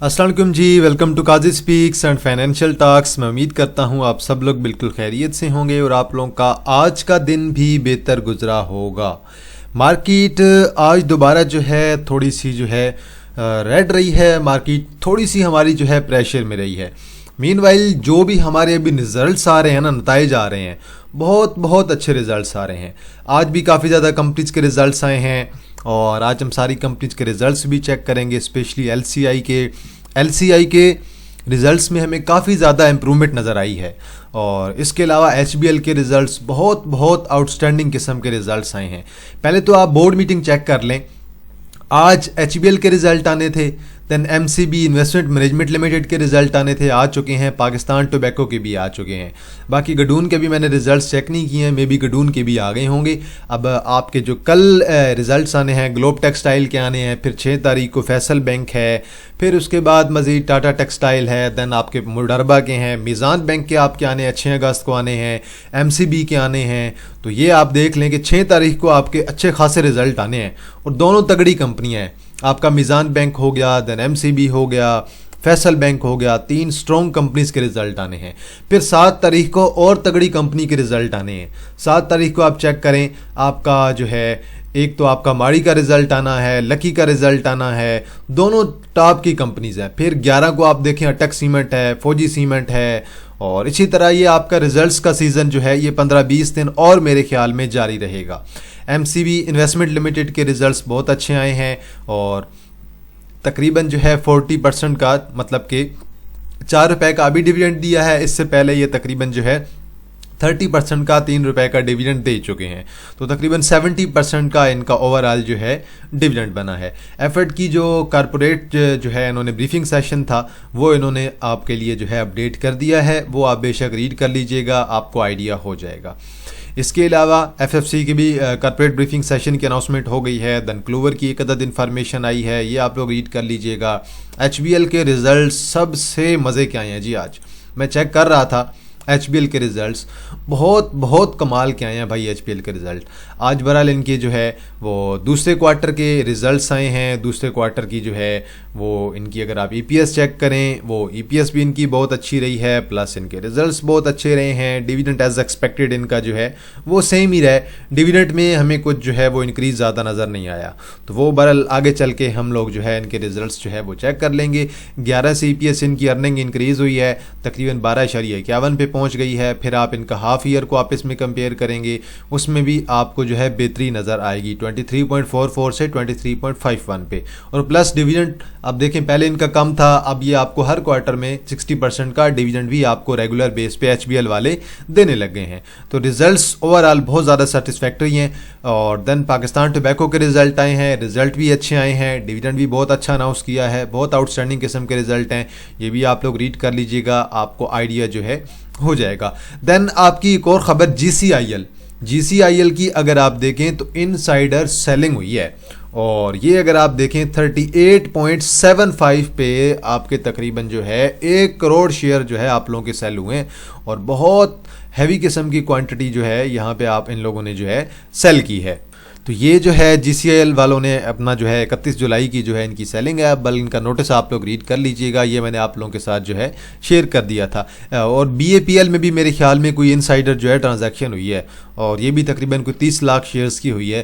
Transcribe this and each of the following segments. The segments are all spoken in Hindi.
अस्सलाम वालेकुम जी। Welcome to Kazi speaks and financial talks. मैं उम्मीद करता हूँ आप सब लोग बिल्कुल खैरियत से होंगे और आप लोगों का आज का दिन भी बेहतर गुजरा होगा। मार्केट आज दोबारा जो है थोड़ी सी जो है रेड रही है। मार्केट थोड़ी सी हमारी जो है प्रेशर में रही है। मीनवाइल जो भी हमारे अभी रिजल्ट्स आ रहे हैं ना, नताइज आ रहे हैं, बहुत बहुत अच्छे रिजल्ट्स आ रहे हैं। आज भी काफ़ी ज़्यादा कंपनीज के रिजल्ट्स आए हैं और आज हम सारी कंपनीज के रिजल्ट्स भी चेक करेंगे, स्पेशली एलसीआई के रिजल्ट्स में हमें काफ़ी ज़्यादा इम्प्रूवमेंट नज़र आई है। और इसके अलावा एचबीएल के रिजल्ट्स बहुत बहुत आउटस्टैंडिंग किस्म के रिजल्ट्स आए हैं। पहले तो आप बोर्ड मीटिंग चेक कर लें। आज एचबीएल के रिजल्ट आने थे, then MCB investment management limited के रिजल्ट आने थे, आ चुके हैं। पाकिस्तान टोबैको के भी आ चुके हैं। बाकी गडून के भी मैंने रिजल्ट्स चेक नहीं किए हैं, मे बी गडून के भी आ गए होंगे। अब आपके जो कल रिजल्ट्स आने हैं, ग्लोब टेक्सटाइल के आने हैं, फिर 6 तारीख को फैसल बैंक है, फिर उसके बाद मज़ीद टाटा टेक्सटाइल है, देन आपके मुडरबा के हैं, मीज़ान बैंक के आपके आने हैं, 6 अगस्त को आने हैं, एमसीबी के आने हैं। तो ये आप देख लें कि 6 तारीख को आपके अच्छे खासे रिजल्ट आने हैं और दोनों तगड़ी कंपनियाँ हैं। आपका मीज़ान बैंक हो गया, देन एमसीबी हो गया, फैसल बैंक हो गया, 3 स्ट्रॉन्ग कंपनीज के रिजल्ट आने हैं। फिर 7 तारीख को और तगड़ी कंपनी के रिजल्ट आने हैं। 7 तारीख को आप चेक करें, आपका जो है एक तो आपका माड़ी का रिजल्ट आना है, लकी का रिजल्ट आना है, दोनों टॉप की कंपनीज हैं। फिर 11 को आप देखें अटक सीमेंट है, फौजी सीमेंट है, और इसी तरह ये आपका रिजल्ट्स का सीज़न जो है ये 15-20 दिन और मेरे ख्याल में जारी रहेगा। एमसीबी इन्वेस्टमेंट लिमिटेड के रिजल्ट्स बहुत अच्छे आए हैं और तकरीबन जो है 40% का, मतलब कि 4 रुपए का अभी डिविडेंड दिया है। इससे पहले ये तकरीबन जो है 30% का 3 रुपए का डिविडेंड दे चुके हैं। तो तकरीबन 70% का इनका ओवरऑल जो है डिविडेंड बना है। एफर्ट की जो कॉरपोरेट जो है इन्होंने ब्रीफिंग सेशन था वो इन्होंने आपके लिए जो है अपडेट कर दिया है, वो आप बेशक रीड कर लीजिएगा, आपको आइडिया हो जाएगा। इसके अलावा एफएफसी की भी कॉर्पोरेट ब्रीफिंग सेशन की अनाउंसमेंट हो गई है। देन क्लोवर की एक अदद इन्फॉर्मेशन आई है, ये आप लोग रीड कर लीजिएगा। एचबीएल के रिजल्ट सबसे मज़े के आए हैं जी। आज मैं चेक कर रहा था एचबीएल के रिज़ल्ट्स बहुत बहुत कमाल के आए हैं भाई। एचबीएल के रिज़ल्ट आज बहरहाल इनके जो है वो दूसरे क्वार्टर के रिज़ल्ट्स आए हैं। दूसरे क्वार्टर की जो है वो इनकी अगर आप ईपीएस चेक करें, वो ईपीएस भी इनकी बहुत अच्छी रही है, प्लस इनके रिज़ल्ट्स बहुत अच्छे रहे हैं। डिविडेंड एज एक्सपेक्टेड इनका जो है वो सेम ही रहे। डिविडेंड में हमें कुछ जो है वो इंक्रीज़ ज़्यादा नज़र नहीं आया। तो वो बहरहाल आगे चल के हम लोग जो है इनके रिज़ल्ट्स जो है वो चेक कर लेंगे। 11 से ईपीएस इनकी अर्निंग इंक्रीज़ हुई है, तकरीबन 12.51 पे पहुंच गई है। फिर आप इनका हाफ ईयर को आपस में कंपेयर करेंगे, उसमें भी आपको जो है बेहतरी नज़र आएगी 23.44 से 23.51 पे। और प्लस डिविडेंड आप देखें पहले इनका कम था, अब ये आपको हर क्वार्टर में 60% का डिविडेंड भी आपको रेगुलर बेस पे एचबीएल वाले देने लग गए हैं। तो रिजल्ट्स ओवरऑल बहुत ज़्यादा सेटिस्फैक्टरी हैं। और देन पाकिस्तान टोबैको के रिजल्ट आए हैं, रिजल्ट भी अच्छे आए हैं, डिविडेंड भी बहुत अच्छा अनाउंस किया है, बहुत आउटस्टैंडिंग किस्म के रिजल्ट हैं। ये भी आप लोग रीड कर लीजिएगा, आपको आइडिया जो है हो जाएगा। देन आपकी एक और ख़बर जीसीआईएल की अगर आप देखें तो इनसाइडर सेलिंग हुई है और ये अगर आप देखें 38.75 पे आपके तकरीबन जो है 1 करोड़ शेयर जो है आप लोगों के सेल हुए हैं और बहुत हैवी किस्म की क्वांटिटी जो है यहाँ पे आप इन लोगों ने जो है सेल की है। तो ये जो है जीसीआईएल वालों ने अपना जो है 31 जुलाई की जो है इनकी सेलिंग है। बल इनका नोटिस आप लोग रीड कर लीजिएगा, ये मैंने आप लोगों के साथ जो है शेयर कर दिया था। और बीएपीएल में भी मेरे ख्याल में कोई इनसाइडर जो है ट्रांजैक्शन हुई है और ये भी तकरीबन कोई 30 लाख शेयर्स की हुई है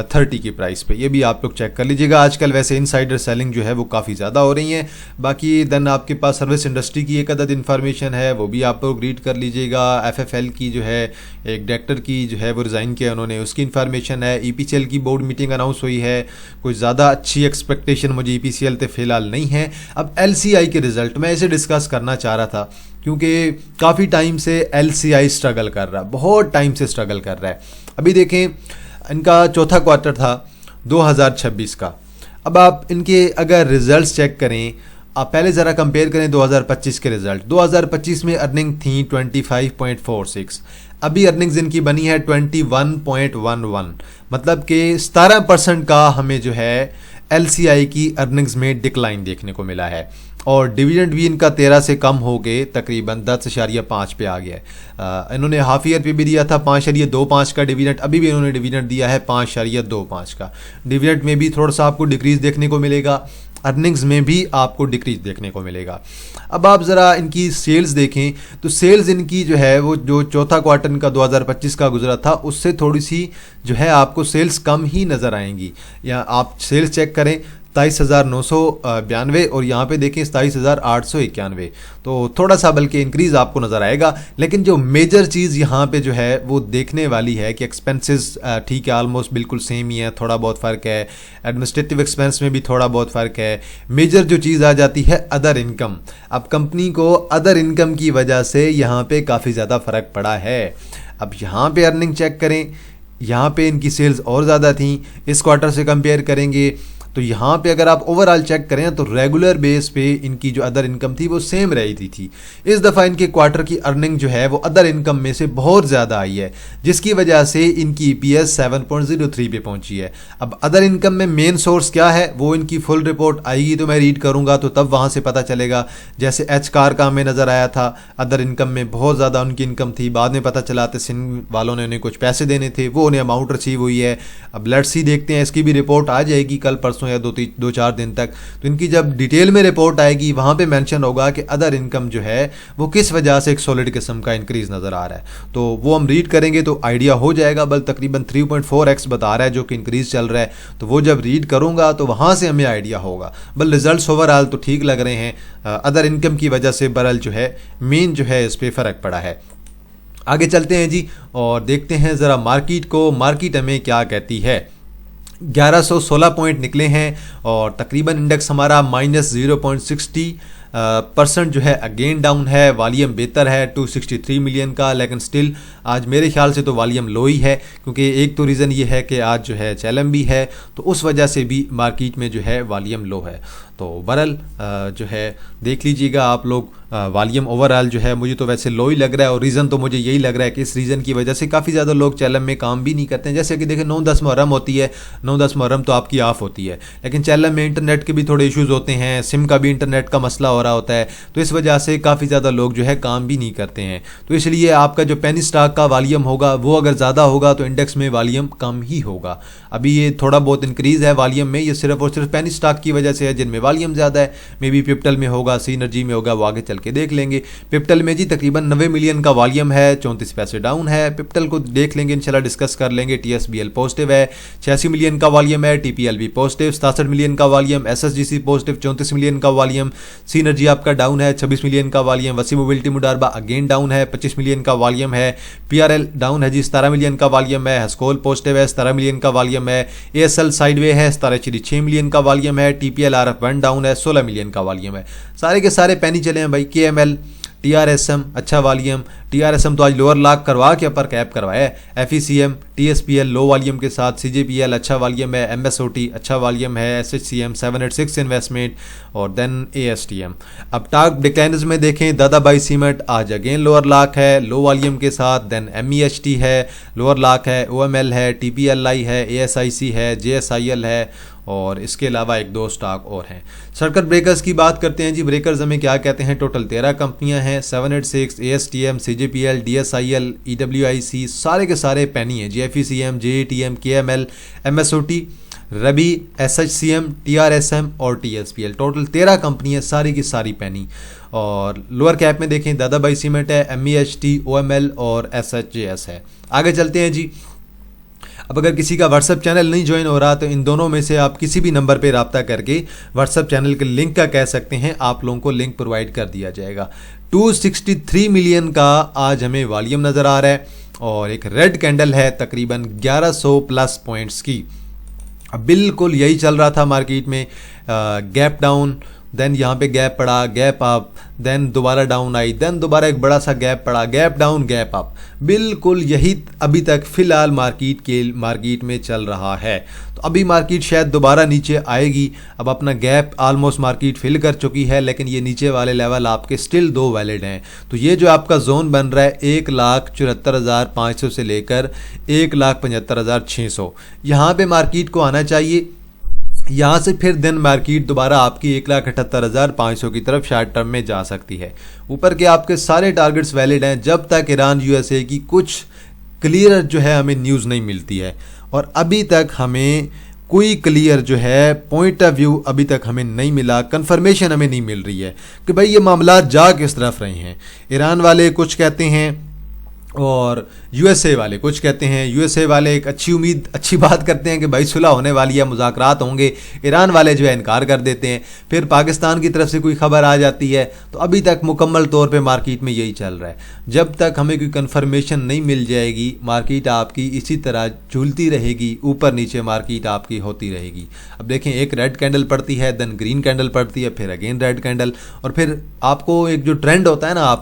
30 की प्राइस पे। ये भी आप लोग चेक कर लीजिएगा। आजकल वैसे इनसाइडर सेलिंग जो है वो काफ़ी ज़्यादा हो रही है। बाकी देन आपके पास सर्विस इंडस्ट्री की एक अदद इन्फॉर्मेशन है, वो भी आप लोग रीड कर लीजिएगा। एफएफएल की जो है एक डायरेक्टर की जो है वो रिज़ाइन किया उन्होंने, उसकी इन्फॉर्मेशन है। ईपीसीएल की बोर्ड मीटिंग अनाउंस हुई है, कोई ज़्यादा अच्छी एक्सपेक्टेशन मुझे ईपीसीएल से फ़िलहाल नहीं है। अब एलसीआई के रिज़ल्ट मैं इसे डिस्कस करना चाह रहा था क्योंकि काफ़ी टाइम से एलसीआई स्ट्रगल कर रहा है, बहुत टाइम से स्ट्रगल कर रहा है। अभी देखें इनका चौथा क्वार्टर था 2026 का। अब आप इनके अगर रिजल्ट्स चेक करें, आप पहले ज़रा कंपेयर करें 2025 के रिजल्ट। 2025 में अर्निंग थी 25.46, अभी अर्निंग्स इनकी बनी है 21.11, मतलब कि 17% का हमें जो है एलसीआई की अर्निंग्स में डिक्लाइन देखने को मिला है। और डिविडेंड भी इनका 13 से कम हो गए तकरीबन 10.5 पे आ गया है। इन्होंने हाफ ईयर पे भी दिया था 5.25 का डिविडेंड, अभी भी इन्होंने डिविडेंड दिया है 5.25 का। डिविडेंड में भी थोड़ा सा आपको डिक्रीज देखने को मिलेगा। अर्निंग्स में भी आपको डिक्रीज देखने को मिलेगा। अब आप ज़रा इनकी सेल्स देखें तो सेल्स इनकी जो है वो जो चौथा क्वार्टर इनका 2025 का गुजरा था उससे थोड़ी सी जो है आपको सेल्स कम ही नज़र आएंगी। या आप सेल्स चेक करें 27,992 और यहाँ पे देखें 27,891, तो थोड़ा सा बल्कि इंक्रीज़ आपको नज़र आएगा। लेकिन जो मेजर चीज़ यहाँ पे जो है वो देखने वाली है कि एक्सपेंसेस ठीक है ऑलमोस्ट बिल्कुल सेम ही है, थोड़ा बहुत फ़र्क है, एडमिनिस्ट्रेटिव एक्सपेंस में भी थोड़ा बहुत फ़र्क है। मेजर जो चीज़ आ जाती है अदर इनकम। अब कंपनी को अदर इनकम की वजह से यहाँ पे काफ़ी ज़्यादा फ़र्क पड़ा है। अब यहाँ पे अर्निंग चेक करें, यहाँ पे इनकी सेल्स और ज़्यादा थी, इस क्वार्टर से कंपेयर करेंगे तो यहाँ पे अगर आप ओवरऑल चेक करें तो रेगुलर बेस पे इनकी जो अदर इनकम थी वो सेम रही थी। इस दफ़ा इनके क्वार्टर की अर्निंग जो है वो अदर इनकम में से बहुत ज़्यादा आई है, जिसकी वजह से इनकी EPS 7.03 पे पहुंची है। अब अदर इनकम में मेन सोर्स क्या है वो इनकी फुल रिपोर्ट आएगी तो मैं रीड करूँगा तो तब वहाँ से पता चलेगा। जैसे एच कार का हमें नज़र आया था अदर इनकम में बहुत ज़्यादा उनकी इनकम थी, बाद में पता चला तहसीन वालों ने उन्हें कुछ पैसे देने थे, वो उन्हें अमाउंट अचीव हुई है। अब लेट्स सी देखते हैं, इसकी भी रिपोर्ट आ जाएगी कल परसों या 2-4 दिन तक। तो इनकी जब डिटेल में रिपोर्ट आएगी वहां पे मेंशन होगा कि अदर इनकम जो है वो किस वजह से एक सॉलिड किस्म का इंक्रीज नजर आ रहा है। तो वो हम रीड करेंगे तो आइडिया हो जाएगा। बल तकरीबन 3.4x बता रहा है जो कि इंक्रीज चल रहा है, तो वो जब रीड करूंगा तो वहां से हमें आइडिया होगा। बल रिजल्ट्स ओवरऑल तो ठीक लग रहे हैं, अदर इनकम की वजह से बरल जो है मेन जो है इस पर फर्क पड़ा है। आगे चलते हैं जी और देखते हैं ज़रा मार्केट को, मार्केट हमें क्या कहती है। 1116 पॉइंट निकले हैं और तकरीबन इंडेक्स हमारा -0.60% जो है अगेन डाउन है। वॉल्यूम बेहतर है 263 मिलियन का, लेकिन स्टिल आज मेरे ख्याल से तो वॉल्यूम लो ही है, क्योंकि एक तो रीज़न ये है कि आज जो है चैलम भी है, तो उस वजह से भी मार्केट में जो है वॉल्यूम लो है। तो बहरहाल जो है देख लीजिएगा आप लोग, वॉल्यूम ओवरऑल जो है मुझे तो वैसे लो ही लग रहा है और रीज़न तो मुझे यही लग रहा है कि इस रीज़न की वजह से काफ़ी ज़्यादा लोग चैलम में काम भी नहीं करते हैं। जैसे कि देखें 9-10 मुहर्रम होती है, 9-10 मुहर्रम तो आपकी ऑफ होती है, लेकिन चैलम में इंटरनेट के भी थोड़े इश्यूज़ होते हैं, सिम का भी इंटरनेट का मसला हो रहा होता है, तो इस वजह से काफ़ी ज़्यादा लोग जो है काम भी नहीं करते हैं। तो इसलिए आपका जो पेनी स्टॉक का वॉल्यूम होगा वो अगर ज़्यादा होगा तो इंडेक्स में वॉल्यूम कम ही होगा। अभी ये थोड़ा बहुत इंक्रीज़ है वॉल्यूम में, ये सिर्फ और सिर्फ पेनी स्टॉक की वजह से है जिनमें वॉल्यूम ज़्यादा है। मे बी पिप्टल में होगा, सीनर्जी में होगा, वो आगे चल के देख लेंगे। पिप्टल में जी तकरीबन 90 मिलियन का वॉल्यूम है, 34 पैसे डाउन है। पिप्टल को देख लेंगे इंशाल्लाह, डिस्कस कर लेंगे। TSBL पॉजिटिव है, 86 मिलियन का वॉल्यूम है। TPL भी पॉजिटिव, 67 मिलियन का वॉल्यूम। SSGC पॉजिटिव, 34 मिलियन का वॉल्यूम। सीनर्जी आपका डाउन है, 26 मिलियन का वॉल्यूम। वसी मोबिलिटी मुडारबा अगेन डाउन है, 25 मिलियन का वॉल्यूम है। PRL डाउन है जी, 17 मिलियन का वॉल्यूम है। हस्कोल पॉजिटिव है, 17 मिलियन का वॉल्यूम है। ASL साइडवे है, 17.6 मिलियन का वॉल्यूम है। TPL RF1 डाउन है, 16 मिलियन का वॉल्यूम है। सारे के सारे पैनी चले हैं भाई। KML TRSM अच्छा वॉल्यूम, TRSM तो आज लोअर लॉक करवा के अपर कैप करवाया है। FECM TSPL लो वॉल्यूम के साथ, CJPL अच्छा वॉल्यूम है। MSOT अच्छा वॉल्यूम है। SHCM 786 इन्वेस्टमेंट और देन ASTM। अब टॉप डिक्लाइनर्स में देखें, दादाबाई सीमेंट आज अगेन लोअर लॉक है लो वॉल्यूम के साथ। देन MEHT है लोअर लॉक है, OML है, TPLI है, ASIC है, JSIL है और इसके अलावा 1-2 स्टॉक और हैं। सर्किट ब्रेकर्स की बात करते हैं जी। ब्रेकर्स हमें क्या कहते हैं, टोटल 13 कंपनियां हैं। 786 ASTM, CJPL, DSIL, EWIC सारे के सारे पैनी हैं जी। FECM, JATM, KML, MSOT, रबी, SHCM, TRSM और TSPL, टोटल 13 कंपनियां सारी की सारी पैनी। और लोअर कैप में देखें दादाबाई सीमेंट है, MEHT, OML और SHJS है। आगे चलते हैं जी। अब अगर किसी का व्हाट्सएप चैनल नहीं ज्वाइन हो रहा तो इन दोनों में से आप किसी भी नंबर पे रब्ता करके व्हाट्सएप चैनल के लिंक का कह सकते हैं, आप लोगों को लिंक प्रोवाइड कर दिया जाएगा। 263 मिलियन का आज हमें वॉल्यूम नज़र आ रहा है और एक रेड कैंडल है तकरीबन 1100 प्लस पॉइंट्स की। अब बिल्कुल यही चल रहा था मार्केट में, गैप डाउन, देन यहाँ पे गैप पड़ा, गैप अप, देन दोबारा डाउन आई, देन दोबारा एक बड़ा सा गैप पड़ा, गैप डाउन, गैप अप। बिल्कुल यही अभी तक फिलहाल मार्केट में चल रहा है। तो अभी मार्केट शायद दोबारा नीचे आएगी। अब अपना गैप ऑलमोस्ट मार्केट फिल कर चुकी है, लेकिन ये नीचे वाले लेवल आपके स्टिल 2 वैलिड हैं। तो ये जो आपका जोन बन रहा है 1,74,500 से लेकर 1,75,600, यहाँ पे मार्केट को आना चाहिए। यहाँ से फिर दिन मार्केट दोबारा आपकी 1,78,500 की तरफ शॉर्ट टर्म में जा सकती है। ऊपर के आपके सारे टारगेट्स वैलिड हैं जब तक ईरान USA की कुछ क्लियर जो है हमें न्यूज़ नहीं मिलती है। और अभी तक हमें कोई क्लियर जो है पॉइंट ऑफ व्यू अभी तक हमें नहीं मिला, कंफर्मेशन हमें नहीं मिल रही है कि भाई ये मामला जा किस तरफ रहे हैं। ईरान वाले कुछ कहते हैं और यूएसए वाले कुछ कहते हैं। यूएसए वाले एक अच्छी उम्मीद, अच्छी बात करते हैं कि भाई सुलह होने वाली है, मुज़ाकरात होंगे। ईरान वाले जो है इनकार कर देते हैं। फिर पाकिस्तान की तरफ से कोई खबर आ जाती है। तो अभी तक मुकम्मल तौर पे मार्केट में यही चल रहा है। जब तक हमें कोई कंफर्मेशन नहीं मिल जाएगी, मार्केट आपकी इसी तरह झूलती रहेगी, ऊपर नीचे मार्केट आपकी होती रहेगी। अब देखें, एक रेड कैंडल पड़ती है, देन ग्रीन कैंडल पड़ती है, फिर अगेन रेड कैंडल, और फिर आपको एक जो ट्रेंड होता है ना,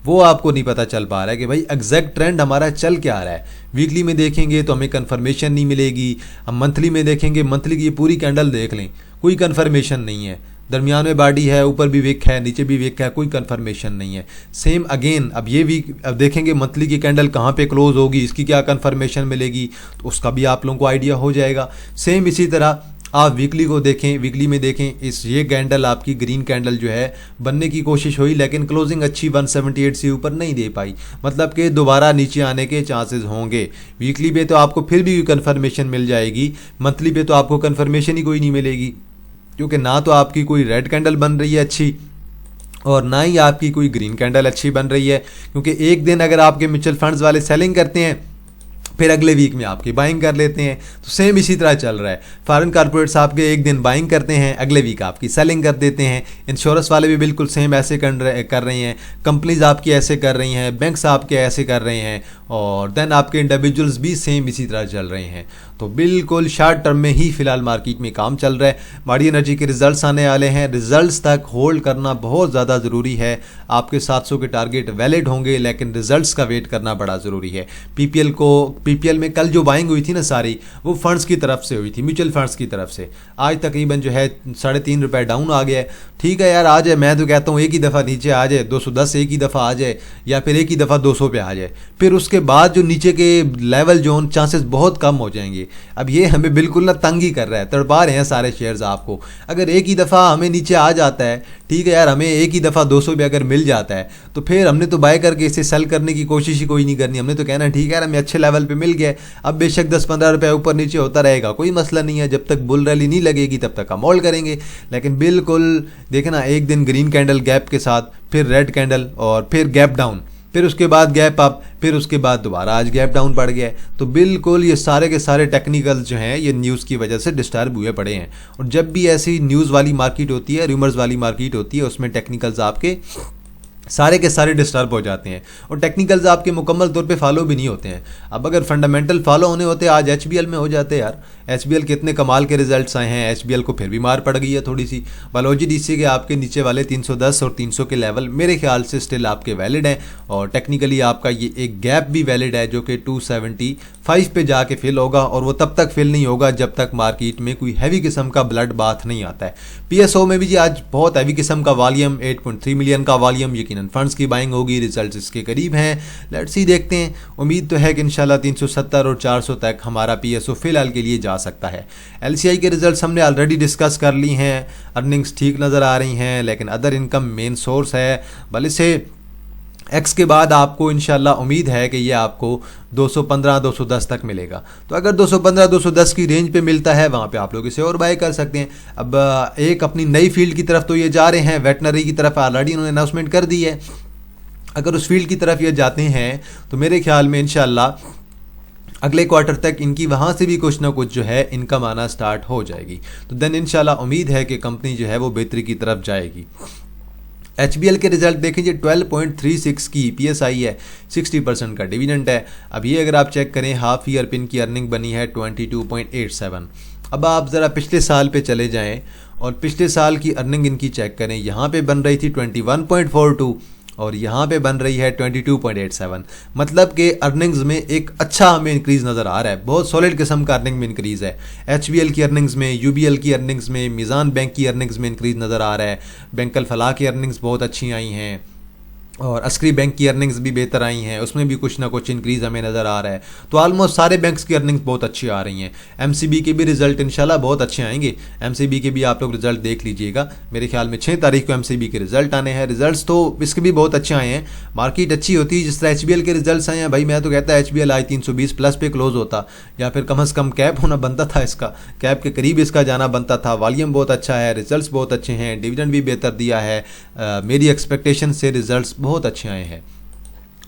वो आपको नहीं पता चल पा रहा है कि भाई एग्जैक्ट ट्रेंड हमारा चल क्या रहा है। वीकली में देखेंगे तो हमें कंफर्मेशन नहीं मिलेगी। हम मंथली में देखेंगे, मंथली की ये पूरी कैंडल देख लें, कोई कंफर्मेशन नहीं है। दरमियान में बॉडी है, ऊपर भी विक है, नीचे भी विक है, कोई कंफर्मेशन नहीं है। सेम अगेन अब ये वीक, अब देखेंगे मंथली की कैंडल कहाँ पे क्लोज होगी, इसकी क्या कंफर्मेशन मिलेगी, तो उसका भी आप लोगों को आइडिया हो जाएगा। सेम इसी तरह आप वीकली को देखें, वीकली में देखें, ये कैंडल आपकी ग्रीन कैंडल जो है बनने की कोशिश हुई, लेकिन क्लोजिंग अच्छी 178 से ऊपर नहीं दे पाई, मतलब कि दोबारा नीचे आने के चांसेस होंगे। वीकली पे तो आपको फिर भी कंफर्मेशन मिल जाएगी, मंथली पे तो आपको कंफर्मेशन ही कोई नहीं मिलेगी, क्योंकि ना तो आपकी कोई रेड कैंडल बन रही है अच्छी, और ना ही आपकी कोई ग्रीन कैंडल अच्छी बन रही है। क्योंकि एक दिन अगर आपके म्यूचुअल फंड्स वाले सेलिंग करते हैं, फिर अगले वीक में आपकी बाइंग कर लेते हैं। तो सेम इसी तरह चल रहा है। फॉरेन कॉर्पोरेट्स आपके एक दिन बाइंग करते हैं, अगले वीक आपकी सेलिंग कर देते हैं। इंश्योरेंस वाले भी बिल्कुल सेम ऐसे कर रही हैं, कंपनीज आपकी ऐसे कर रही हैं, बैंक्स आपके ऐसे कर रहे हैं, और देन आपके इंडिविजुअल्स भी सेम इसी तरह चल रहे हैं। तो बिल्कुल शॉर्ट टर्म में ही फिलहाल मार्केट में काम चल रहा है। माड़ी एनर्जी के रिजल्ट्स आने वाले हैं, रिजल्ट्स तक होल्ड करना बहुत ज़्यादा ज़रूरी है। आपके 700 के टारगेट वैलिड होंगे, लेकिन रिजल्ट्स का वेट करना बड़ा ज़रूरी है। पीपीएल में कल जो बाइंग हुई थी ना सारी, वो फंड्स की तरफ से हुई थी, म्यूचुअल फंड्स की तरफ से। आज तकरीबन जो है 3.5 रुपये डाउन आ गया है। ठीक है यार, आ जाए, मैं तो कहता हूँ एक ही दफ़ा नीचे आ जाए, 210 एक ही दफ़ा आ जाए, या फिर एक ही दफ़ा 200 पे आ जाए, फिर उसके बाद जो नीचे के लेवल जोन चांसेस बहुत कम हो जाएंगे। अब ये हमें बिल्कुल ना तंगी कर रहा है, तड़पा रहे हैं सारे शेयर्स आपको। अगर एक ही दफ़ा हमें नीचे आ जाता है, ठीक है यार, हमें एक ही दफ़ा 200 पे अगर मिल जाता है, तो फिर हमने तो बाय करके इसे सेल करने की कोशिश ही कोई नहीं करनी। हमने तो कहना ठीक है यार, हमें अच्छे लेवल पे मिल गया, अब बेशक 10-15 रुपये ऊपर नीचे होता रहेगा, कोई मसला नहीं है। जब तक बुल रैली नहीं लगेगी तब तक हम होल्ड करेंगे। लेकिन बिल्कुल देखना, एक दिन ग्रीन कैंडल गैप के साथ, फिर रेड कैंडल, और फिर गैप डाउन, फिर उसके बाद गैप अप, फिर उसके बाद दोबारा आज गैप डाउन पड़ गया है। तो बिल्कुल ये सारे के सारे टेक्निकल्स जो हैं, ये न्यूज़ की वजह से डिस्टर्ब हुए पड़े हैं। और जब भी ऐसी न्यूज़ वाली मार्केट होती है, रूमर्स वाली मार्केट होती है, उसमें टेक्निकल्स आपके सारे के सारे डिस्टर्ब हो जाते हैं, और टेक्निकल्स आपके मुकम्मल तौर पे फॉलो भी नहीं होते हैं। अब अगर फंडामेंटल फॉलो होने होते, आज एचबीएल में हो जाते यार। एचबीएल कितने कमाल के रिजल्ट्स आए हैं। एचबीएल को फिर भी मार पड़ गई है थोड़ी सी। बायोलॉजी डीसी के आपके नीचे वाले 310 और 300 के लेवल मेरे ख्याल से स्टिल आपके वैलिड हैं, और टेक्निकली आपका ये एक गैप भी वैलिड है, जो कि 275 पे जाके फिल होगा, और वो तब तक फिल नहीं होगा जब तक मार्केट में कोई हैवी किस्म का ब्लड बाथ नहीं आता है। पीएसओ में भी जी आज बहुत हैवी किस्म का वॉल्यूम, 8.3 मिलियन का वॉल्यूम, यकीनन फंड्स की बाइंग होगी। रिजल्ट्स इसके करीब हैं, लेट्स सी, देखते हैं। उम्मीद तो है कि इंशाल्लाह 370 और 400 तक हमारा पीएसओ फिलहाल के लिए जा सकता है। एलसीआई के रिजल्ट्स हमने ऑलरेडी डिस्कस कर ली हैं। अर्निंग्स ठीक नज़र आ रही हैं, लेकिन अदर इनकम मेन सोर्स है। भले से एक्स के बाद आपको इंशाल्लाह उम्मीद है कि ये आपको 215-210 तक मिलेगा। तो अगर 215-210 की रेंज पे मिलता है, वहाँ पे आप लोग इसे और बाय कर सकते हैं। अब एक अपनी नई फील्ड की तरफ तो ये जा रहे हैं, वेटनरी की तरफ ऑलरेडी उन्होंने अनाउंसमेंट कर दी है। अगर उस फील्ड की तरफ ये जाते हैं तो मेरे ख्याल में इंशाल्लाह अगले क्वार्टर तक इनकी वहाँ से भी कुछ ना कुछ जो है इनकम आना स्टार्ट हो जाएगी। तो देन इंशाल्लाह उम्मीद है कि कंपनी जो है वो बेहतरी की तरफ जाएगी। एचबीएल के रिजल्ट देखेंगे, 12.36 की ईपीएस आई है, 60% का डिविडेंड है। अब ये अगर आप चेक करें, हाफ ईयर पे इनकी अर्निंग बनी है 22.87। अब आप ज़रा पिछले साल पे चले जाएं और पिछले साल की अर्निंग इनकी चेक करें। यहाँ पे बन रही थी 21.42 और यहाँ पे बन रही है 22.87। मतलब कि अर्निंग्स में एक अच्छा हमें इंक्रीज़ नज़र आ रहा है, बहुत सॉलिड किस्म का अर्निंग में इंक्रीज़ है। एचबीएल की अर्निंग्स में, यूबीएल की अर्निंग्स में, मीज़ान बैंक की अर्निंग्स में इंक्रीज़ नज़र आ रहा है। बैंक अल फलाह की अर्निंग्स बहुत अच्छी आई हैं, और अस्करी बैंक की अर्निंग्स भी बेहतर आई हैं, उसमें भी कुछ ना कुछ इंक्रीज़ हमें नज़र आ रहा है। तो ऑलमोस्ट सारे बैंक्स की अर्निंग्स बहुत अच्छी आ रही हैं। एमसीबी के भी रिजल्ट इंशाल्लाह बहुत अच्छे आएंगे। एमसीबी के भी आप लोग रिजल्ट देख लीजिएगा, मेरे ख्याल में 6 तारीख को एमसीबी के रिजल्ट आने हैं। रिजल्ट्स तो इसके भी बहुत अच्छे आए हैं, मार्केट अच्छी होती है। जिस तरह एचबीएल के रिजल्ट्स आए हैं भाई, मैं तो कहता है एचबीएल आज 320 प्लस पे क्लोज होता, या फिर कम से कम कैप होना बनता था, इसका कैप के करीब इसका जाना बनता था। वॉल्यूम बहुत अच्छा है, रिजल्ट्स बहुत अच्छे हैं, डिविडेंड भी बेहतर दिया है। मेरी एक्सपेक्टेशन से रिजल्ट्स बहुत अच्छे आए हैं।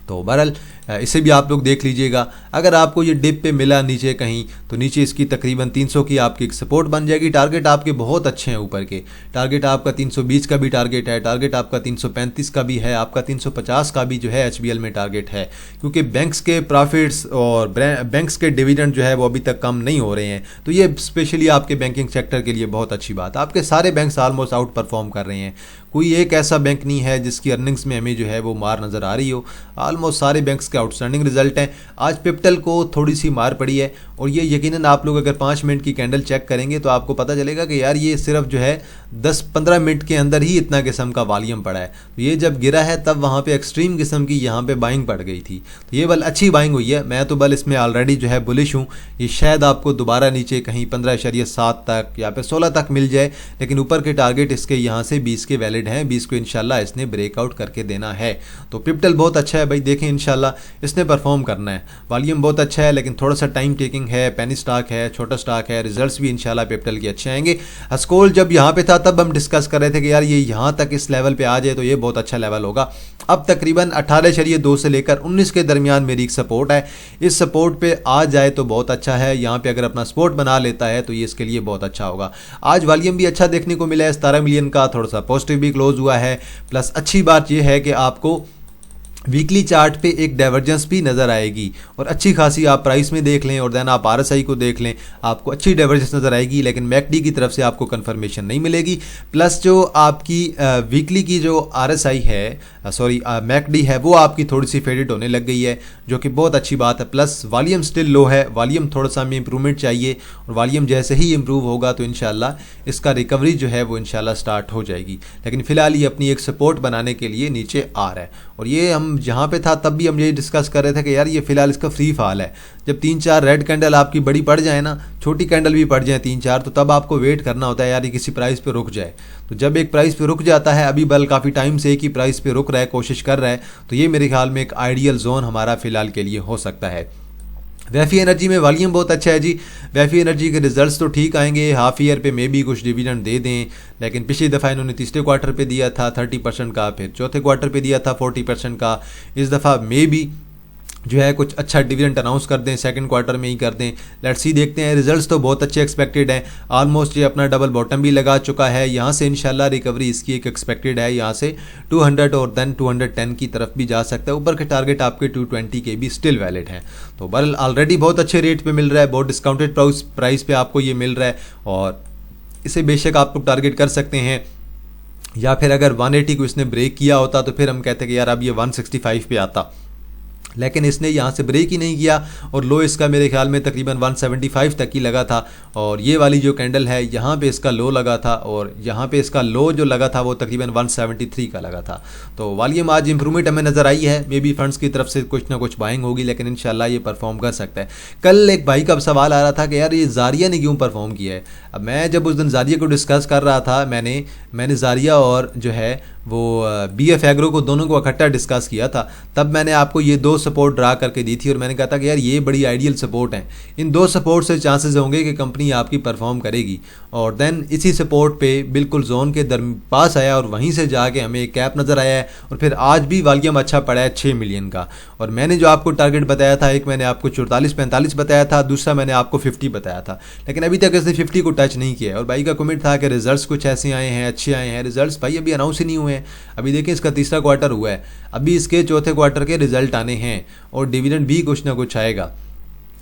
तो बहरहाल इसे भी आप लोग देख लीजिएगा। अगर आपको ये डिप पे मिला नीचे कहीं, तो नीचे इसकी तकरीबन 300 की आपकी एक सपोर्ट बन जाएगी। टारगेट आपके बहुत अच्छे हैं ऊपर के, टारगेट आपका 320 का भी टारगेट है, टारगेट आपका 335 का भी है, आपका 350 का भी जो है एचबीएल में टारगेट है। क्योंकि बैंक्स के प्रॉफिट्स और बैंक्स के डिविडेंड जो है वो अभी तक कम नहीं हो रहे हैं। तो ये स्पेशली आपके बैंकिंग सेक्टर के लिए बहुत अच्छी बात है। आपके सारे बैंक्स ऑलमोस्ट आउट परफॉर्म कर रहे हैं, कोई एक ऐसा बैंक नहीं है जिसकी अर्निंग्स में हमें जो है वो मार नज़र आ रही हो। ऑलमोस्ट सारे बैंक्स के आउटस्टैंडिंग रिजल्ट हैं। आज पिप्टल को थोड़ी सी मार पड़ी है, और ये यकीनन आप लोग अगर 5 मिनट की कैंडल चेक करेंगे तो आपको पता चलेगा कि यार ये सिर्फ जो है 10-15 मिनट के अंदर ही इतना किस्म का वॉल्यूम पड़ा है। तो ये जब गिरा है तब वहाँ पे एक्सट्रीम किस्म की यहाँ पे बाइंग पड़ गई थी, तो ये बल अच्छी बाइंग हुई है। मैं तो बल इसमें ऑलरेडी जो है बुलिश हूँ। ये शायद आपको दोबारा नीचे कहीं 15.7 तक या फिर 16 तक मिल जाए, लेकिन ऊपर के टारगेट इसके यहाँ से 20 के वैलिड हैं। 20 को इंशाल्लाह इसने ब्रेकआउट करके देना है। तो पिप्टल बहुत अच्छा है भाई, देखें इंशाल्लाह इसने परफॉर्म करना है। वॉल्यूम बहुत अच्छा है, लेकिन थोड़ा सा टाइम टेकिंग है, पेनी स्टॉक है, छोटा स्टॉक है। रिजल्ट्स भी इंशाल्लाह पिप्टल के अच्छे आएंगे। अस्कोल जब यहाँ पे था तब हम डिस्कस कर रहे थे कि यार ये यहाँ तक इस लेवल पे आ जाए तो ये बहुत अच्छा लेवल होगा। अब तकरीबन 18.2 से लेकर 19 के दरमियान मेरी एक सपोर्ट है। इस सपोर्ट पे आ जाए तो बहुत अच्छा है। यहाँ पे अगर अपना सपोर्ट बना लेता है तो ये इसके लिए बहुत अच्छा होगा। आज वॉल्यूम भी अच्छा देखने को मिला है, 17 मिलियन का, थोड़ा सा पॉजिटिव भी क्लोज हुआ है। प्लस अच्छी बात यह है कि आपको वीकली चार्ट पे एक डाइवर्जेंस भी नज़र आएगी, और अच्छी खासी आप प्राइस में देख लें और देन आप आरएसआई को देख लें, आपको अच्छी डाइवर्जेंस नज़र आएगी। लेकिन मैकडी की तरफ से आपको कंफर्मेशन नहीं मिलेगी। प्लस जो आपकी वीकली की जो आरएसआई है, सॉरी मैकडी है, वो आपकी थोड़ी सी फेडेड होने लग गई है, जो कि बहुत अच्छी बात है। प्लस वॉल्यूम स्टिल लो है, वॉल्यूम थोड़ा सा हमें इंप्रूवमेंट चाहिए, और वॉल्यूम जैसे ही इंप्रूव होगा तो इंशाल्लाह इसका रिकवरी जो है वो इंशाल्लाह स्टार्ट हो जाएगी। लेकिन फ़िलहाल ये अपनी एक सपोर्ट बनाने के लिए नीचे आ रहा है। और ये हम जहाँ पे था तब भी हम यही डिस्कस कर रहे थे कि यार ये फिलहाल इसका फ्री फॉल है। जब 3-4 रेड कैंडल आपकी बड़ी पड़ जाए ना, छोटी कैंडल भी पड़ जाए 3-4, तो तब आपको वेट करना होता है यार ये किसी प्राइस पे रुक जाए। तो जब एक प्राइस पे रुक जाता है, अभी बल काफ़ी टाइम से एक ही प्राइस पे रुक रहा है, कोशिश कर रहा है, तो ये मेरे ख्याल में एक आइडियल जोन हमारा फिलहाल के लिए हो सकता है। वैफी एनर्जी में वॉल्यूम बहुत अच्छा है जी। वैफी एनर्जी के रिजल्ट्स तो ठीक आएंगे, हाफ ईयर पे मे भी कुछ डिविडेंड दे दें, लेकिन पिछली दफ़ा इन्होंने तीसरे क्वार्टर पे दिया था 30% का, फिर चौथे क्वार्टर पे दिया था 40% का। इस दफ़ा मे भी जो है कुछ अच्छा डिविडेंड अनाउंस कर दें, सेकंड क्वार्टर में ही कर दें। लेट्स सी, देखते हैं। रिजल्ट्स तो बहुत अच्छे एक्सपेक्टेड हैं। ऑलमोस्ट ये अपना डबल बॉटम भी लगा चुका है। यहाँ से इंशाल्लाह रिकवरी इसकी एक एक्सपेक्टेड है, यहाँ से 200 और देन 210 की तरफ भी जा सकता है। ऊपर के टारगेट आपके 220 के भी स्टिल वैलिड हैं। तो बल ऑलरेडी बहुत अच्छे रेट पे मिल रहा है, बहुत डिस्काउंटेड प्राइस पे आपको ये मिल रहा है, और इसे बेशक आप लोग टारगेट कर सकते हैं। या फिर अगर 180 को इसने ब्रेक किया होता तो फिर हम कहते कि यार अब ये 165 पे आता, लेकिन इसने यहाँ से ब्रेक ही नहीं किया, और लो इसका मेरे ख्याल में तकरीबन 175 तक ही लगा था। और ये वाली जो कैंडल है यहाँ पे इसका लो लगा था, और यहाँ पे इसका लो जो लगा था वो तकरीबन 173 का लगा था। तो वॉल्यूम आज इंप्रूवमेंट हमें नज़र आई है। मे बी फंड्स की तरफ से कुछ ना कुछ बाइंग होगी, लेकिन इंशाल्लाह ये परफॉर्म कर सकता है। कल एक भाई का सवाल आ रहा था कि यार ये ज़ारिया ने क्यों परफॉर्म किया है। अब मैं जब उस दिन ज़ारिया को डिस्कस कर रहा था, मैंने ज़ारिया और जो है वो BF एग्रो को दोनों को इकट्ठा डिस्कस किया था। तब मैंने आपको ये 2 सपोर्ट ड्रा करके दी थी, और मैंने कहा था कि यार ये बड़ी आइडियल सपोर्ट हैं। इन 2 सपोर्ट से चांसेस होंगे कि कंपनी आपकी परफॉर्म करेगी। और देन इसी सपोर्ट पे बिल्कुल जोन के पास आया, और वहीं से जाके हमें एक कैप नज़र आया है। और फिर आज भी वॉल्यूम अच्छा पड़ा है 6 मिलियन का। और मैंने जो आपको टारगेट बताया था, एक मैंने आपको 44-45 बताया था, दूसरा मैंने आपको 50 बताया था, लेकिन अभी तक इसने 50 को टच नहीं किया है। और भाई का कमेंट था कि रिजल्ट्स कुछ ऐसे आए हैं, अच्छे आए हैं। रिजल्ट्स भाई अभी अनाउंस ही नहीं हुए हैं। अभी देखें इसका तीसरा क्वार्टर हुआ है, अभी इसके चौथे क्वार्टर के रिजल्ट आने हैं, और डिविडेंड भी कुछ ना कुछ आएगा।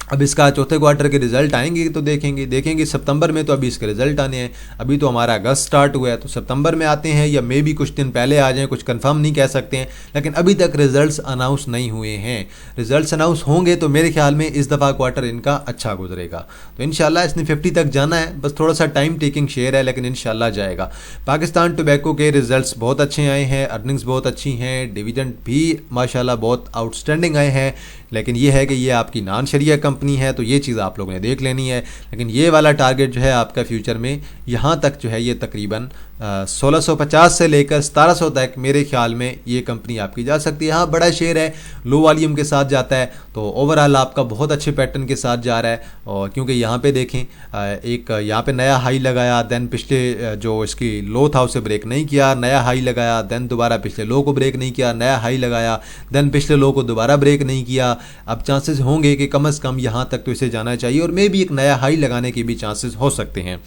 अब इसका चौथे क्वार्टर के रिजल्ट आएंगे तो देखेंगे सितंबर में, तो अभी इसके रिजल्ट आने हैं। अभी तो हमारा अगस्त स्टार्ट हुआ है, तो सितंबर में आते हैं या मे भी कुछ दिन पहले आ जाएं, कुछ कंफर्म नहीं कह सकते हैं। लेकिन अभी तक रिजल्ट्स अनाउंस नहीं हुए हैं। रिजल्ट्स अनाउंस होंगे तो मेरे ख्याल में इस दफ़ा क्वार्टर इनका अच्छा गुजरेगा। तो इंशाल्लाह इसने 50 तक जाना है, बस थोड़ा सा टाइम टेकिंग शेयर है, लेकिन इंशाल्लाह जाएगा। पाकिस्तान टोबैको के रिजल्ट्स बहुत अच्छे आए हैं, अर्निंग्स बहुत अच्छी हैं, डिविडेंड भी माशाल्लाह बहुत आउटस्टैंडिंग आए हैं। लेकिन ये है कि ये आपकी नॉन शरिया कंपनी है, तो ये चीज़ आप लोगों ने देख लेनी है। लेकिन ये वाला टारगेट जो है आपका फ्यूचर में यहाँ तक जो है ये तकरीबन 1650 से लेकर 1700 तक मेरे ख्याल में ये कंपनी आपकी जा सकती है। हाँ, बड़ा शेयर है, लो वॉल्यूम के साथ जाता है, तो ओवरऑल आपका बहुत अच्छे पैटर्न के साथ जा रहा है। और क्योंकि यहाँ पे देखें एक यहाँ पे नया हाई लगाया, देन पिछले जो इसकी लो था उसे ब्रेक नहीं किया, नया हाई लगाया, देन दोबारा पिछले लो को ब्रेक नहीं किया, नया हाई लगाया, देन पिछले लो को दोबारा ब्रेक नहीं किया। अब चांसेस होंगे कि कम से कम यहाँ तक तो इसे जाना चाहिए, और मे भी एक नया हाई लगाने के भी चांसेस हो सकते हैं।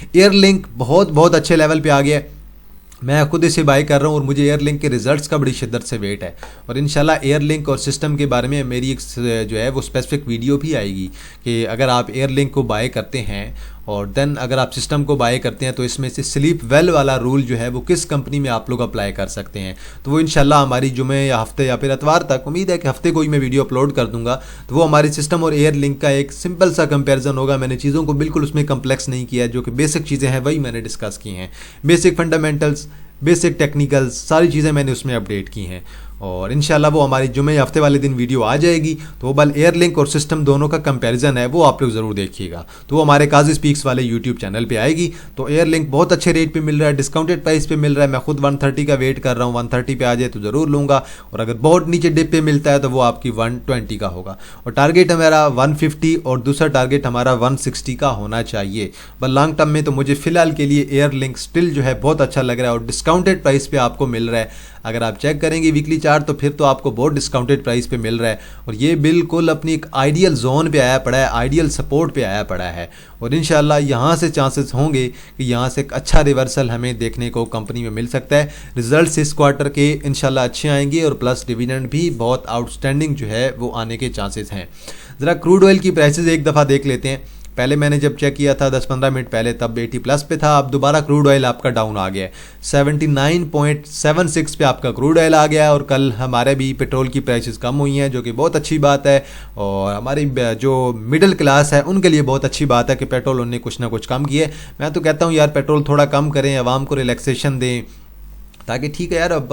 एयरलिंक बहुत अच्छे लेवल पे आ गया। मैं खुद इसे बाय कर रहा हूँ और मुझे एयरलिंक के रिजल्ट्स का बड़ी शिद्दत से वेट है। और इंशाल्लाह एयरलिंक और सिस्टम के बारे में मेरी एक जो है वो स्पेसिफिक वीडियो भी आएगी कि अगर आप एयरलिंक को बाय करते हैं और देन अगर आप सिस्टम को बाय करते हैं तो इसमें से स्लीप वेल वाला रूल जो है वो किस कंपनी में आप लोग अप्लाई कर सकते हैं। तो वो इंशाल्लाह हमारी जुमे या हफ्ते या फिर इतवार तक, उम्मीद है कि हफ्ते को ही मैं वीडियो अपलोड कर दूंगा। तो वो हमारी सिस्टम और एयरलिंक का एक सिंपल सा कंपैरिजन होगा। मैंने चीज़ों को बिल्कुल उसमें कम्प्लेक्स नहीं किया है, जो कि बेसिक चीज़ें हैं वही मैंने डिस्कस की हैं। बेसिक फंडामेंटल्स, बेसिक टेक्निकल्स, सारी चीज़ें मैंने उसमें अपडेट की हैं। और इंशाल्लाह वो हमारी जुमे हफ्ते वाले दिन वीडियो आ जाएगी। तो वो बल एयरलिंक और सिस्टम दोनों का कंपैरिजन है, वो आप लोग ज़रूर देखिएगा। तो वो हमारे काजी स्पीक्स वाले यूट्यूब चैनल पे आएगी। तो एयरलिंक बहुत अच्छे रेट पे मिल रहा है, डिस्काउंटेड प्राइस पे मिल रहा है। मैं खुद 130 का वेट कर रहा हूँ, 130 पे आ जाए तो ज़रूर लूँगा। और अगर बहुत नीचे डिप पे मिलता है तो वो आपकी 120 का होगा। और टारगेट हमारा 150 और दूसरा टारगेट हमारा 160 का होना चाहिए। बस लॉन्ग टर्म में तो मुझे फ़िलहाल के लिए एयरलिंक स्टिल जो है बहुत अच्छा लग रहा है और डिस्काउंटेड प्राइस पे आपको मिल रहा है। अगर आप चेक करेंगे वीकली चार्ट तो फिर तो आपको बहुत डिस्काउंटेड प्राइस पे मिल रहा है। और ये बिल्कुल अपनी एक आइडियल जोन पे आया पड़ा है, आइडियल सपोर्ट पे आया पड़ा है। और इंशाल्लाह यहाँ से चांसेस होंगे कि यहाँ से एक अच्छा रिवर्सल हमें देखने को कंपनी में मिल सकता है। रिजल्ट्स इस क्वार्टर के इंशाल्लाह अच्छे आएंगे और प्लस डिविडेंड भी बहुत आउटस्टैंडिंग जो है वो आने के चांसेस हैं। ज़रा क्रूड ऑयल की प्राइसेस एक दफ़ा देख लेते हैं। पहले मैंने जब चेक किया था 10-15 मिनट पहले तब 80 प्लस पे था। अब दोबारा क्रूड ऑयल आपका डाउन आ गया है, 79.76 पे आपका क्रूड ऑयल आ गया है। और कल हमारे भी पेट्रोल की प्राइसेस कम हुई हैं, जो कि बहुत अच्छी बात है। और हमारी जो मिडिल क्लास है उनके लिए बहुत अच्छी बात है कि पेट्रोल उन्होंने कुछ ना कुछ कम किया है। मैं तो कहता हूँ यार पेट्रोल थोड़ा कम करें, आवाम को रिलैक्सेशन दें, ताकि ठीक है यार अब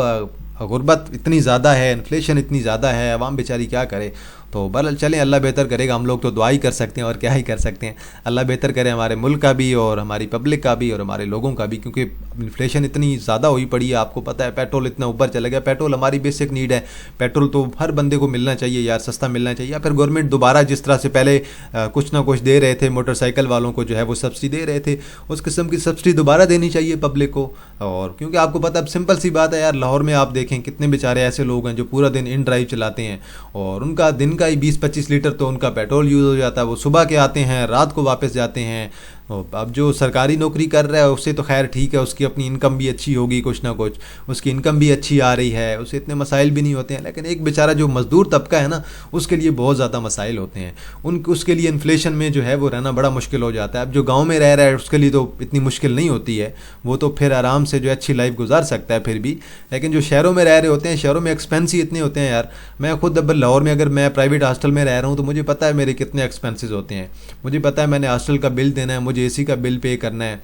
गुर्बत इतनी ज़्यादा है, इन्फ्लेशन इतनी ज़्यादा है, आवाम बेचारी क्या करे। तो बहरहाल चलें, अल्लाह बेहतर करेगा। हम लोग तो दुआ ही कर सकते हैं और क्या ही कर सकते हैं। अल्लाह बेहतर करे हमारे मुल्क का भी और हमारी पब्लिक का भी और हमारे लोगों का भी, क्योंकि इन्फ्लेशन इतनी ज़्यादा हुई पड़ी है। आपको पता है पेट्रोल इतना ऊपर चला गया। पेट्रोल हमारी बेसिक नीड है, पेट्रोल तो हर बंदे को मिलना चाहिए यार, सस्ता मिलना चाहिए। या फिर गवर्नमेंट दोबारा जिस तरह से पहले कुछ ना कुछ दे रहे थे, मोटरसाइकिल वालों को जो है वो सब्सिडी दे रहे थे, उस किस्म की सब्सिडी दोबारा देनी चाहिए पब्लिक को। और क्योंकि आपको पता है अब सिंपल सी बात है यार, लाहौर में आप देखें कितने बेचारे ऐसे लोग हैं जो पूरा दिन इन ड्राइव चलाते हैं और उनका दिन का ही 20-25 लीटर तो उनका पेट्रोल यूज़ हो जाता है। वो सुबह के आते हैं, रात को वापस जाते हैं। अब जो सरकारी नौकरी कर रहा है उससे तो खैर ठीक है, उसकी अपनी इनकम भी अच्छी होगी, कुछ ना कुछ उसकी इनकम भी अच्छी आ रही है, उसे इतने मसाइल भी नहीं होते हैं। लेकिन एक बेचारा जो मजदूर तबका है ना, उसके लिए बहुत ज़्यादा मसाइल होते हैं। उसके लिए इन्फ्लेशन में जो है वो रहना बड़ा मुश्किल हो जाता है। अब जो गाँव में रह रहा है उसके लिए तो इतनी मुश्किल नहीं होती है, वो तो फिर आराम से जो अच्छी लाइफ गुजार सकता है फिर भी। लेकिन जो शहरों में रह रहे होते हैं, शहरों में एक्सपेंस ही इतने होते हैं यार। मैं खुद अब लाहौर में अगर मैं प्राइवेट हॉस्टल में रह रहा हूँ तो मुझे पता है मेरे कितने एक्सपेंसेस होते हैं। मुझे पता है मैंने हॉस्टल का बिल देना है, मुझे एसी का बिल पे करना है,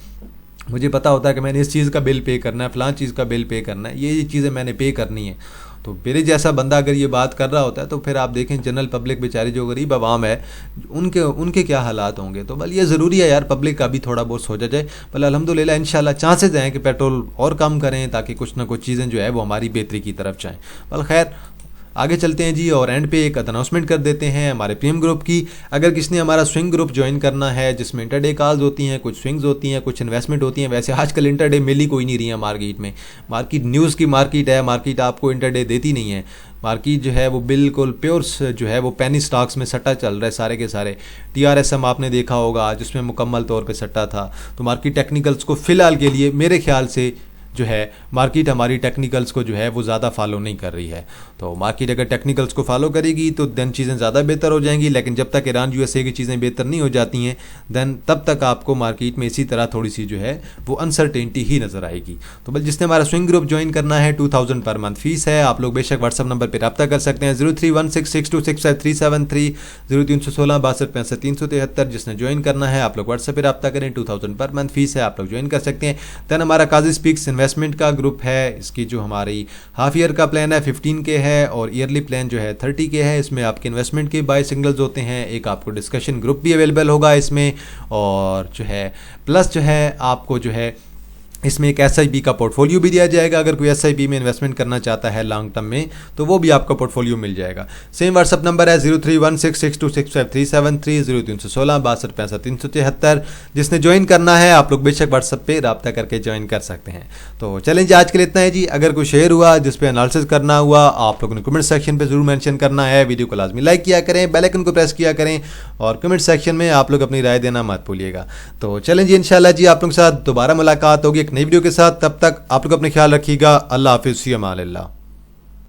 मुझे पता होता है कि मैंने इस चीज़ का बिल पे करना है, फलां चीज़ का बिल पे करना है, ये चीज़ें मैंने पे करनी है। तो मेरे जैसा बंदा अगर ये बात कर रहा होता है तो फिर आप देखें जनरल पब्लिक बेचारी जो गरीब आवाम है उनके क्या हालात होंगे। तो बल ये ज़रूरी है यार पब्लिक का भी थोड़ा बहुत सोचा जाए। बल अल्हम्दुलिल्लाह इंशाल्लाह चांसेस हैं कि पेट्रोल और कम करें ताकि कुछ ना कुछ चीज़ें जो है वो हमारी बेहतरी की तरफ जाएँ। बल खैर आगे चलते हैं जी और एंड पे एक अनाउंसमेंट कर देते हैं हमारे प्रीमियम ग्रुप की। अगर किसी ने हमारा स्विंग ग्रुप ज्वाइन करना है जिसमें इंटरडे कॉल्स होती हैं, कुछ स्विंग्स होती हैं, कुछ इन्वेस्टमेंट होती हैं। वैसे आजकल इंटरडे मिल ही कोई नहीं रही है मार्केट में। मार्केट न्यूज़ की मार्केट है, मार्केट आपको इंटरडे देती नहीं है। मार्केट जो है वो बिल्कुल प्योर जो है वो पेनी स्टॉक्स में सट्टा चल रहा है सारे के सारे। TRSM आपने देखा होगा जिसमें मुकम्मल तौर पे सट्टा था। तो मार्केट टेक्निकल्स को फ़िलहाल के लिए मेरे ख्याल से जो है मार्केट हमारी टेक्निकल्स को जो है वो ज़्यादा फॉलो नहीं कर रही है। तो मार्केट अगर टेक्निकल्स को फॉलो करेगी तो देन चीज़ें ज़्यादा बेहतर हो जाएंगी, लेकिन जब तक ईरान यूएसए की चीज़ें बेहतर नहीं हो जाती हैं देन तब तक आपको मार्केट में इसी तरह थोड़ी सी जो है वो अनसर्टेनिटी ही नज़र आएगी। तो बस जिसने हमारा स्विंग ग्रुप ज्वाइन करना है 2000 पर मंथ फीस है, आप लोग बेशक व्हाट्सअप नंबर पर रब्ता कर सकते हैं 0316626537 031662657373। जिसने ज्वाइन करना है आप लोग व्हाट्सएप पे रब्ता करें, 2000 पर मंथ फीस है, आप लोग ज्वाइन कर सकते हैं। देन हमारा काजी स्पीक्स इन्वेस्टमेंट का ग्रुप है, इसकी जो हमारी हाफ ईयर का प्लान है 15 के है और ईयरली प्लान जो है 30 के है। इसमें आपके इन्वेस्टमेंट के बाय सिग्नल्स होते हैं, एक आपको डिस्कशन ग्रुप भी अवेलेबल होगा इसमें, और जो है प्लस जो है आपको जो है इसमें एक SIP का पोर्टफोलियो भी दिया जाएगा। अगर कोई SIP में इन्वेस्टमेंट करना चाहता है लॉन्ग टर्म में तो वो भी आपका पोर्टफोलियो मिल जाएगा। सेम व्हाट्सअप नंबर है 0316626537 031662657373। जिसने ज्वाइन करना है आप लोग बेशक व्हाट्सअप पे रब्ता करके ज्वाइन कर सकते हैं। तो चलें जी, आज के लिए इतना है जी। अगर कोई शेयर हुआ जिस पे एनालिसिस करना हुआ आप लोगों ने कमेंट सेक्शन पे जरूर मेंशन करना है। वीडियो को लाजमी लाइक किया करें, बेल आइकन को प्रेस किया करें और कमेंट सेक्शन में आप लोग अपनी राय देना मत भूलिएगा। तो चलें जी, इंशाल्लाह जी आप लोगों के साथ दोबारा मुलाकात होगी एक नई वीडियो के साथ। तब तक आप लोग अपने ख्याल रखिएगा। अल्लाह हाफिज़, फ़ी अमान अल्लाह।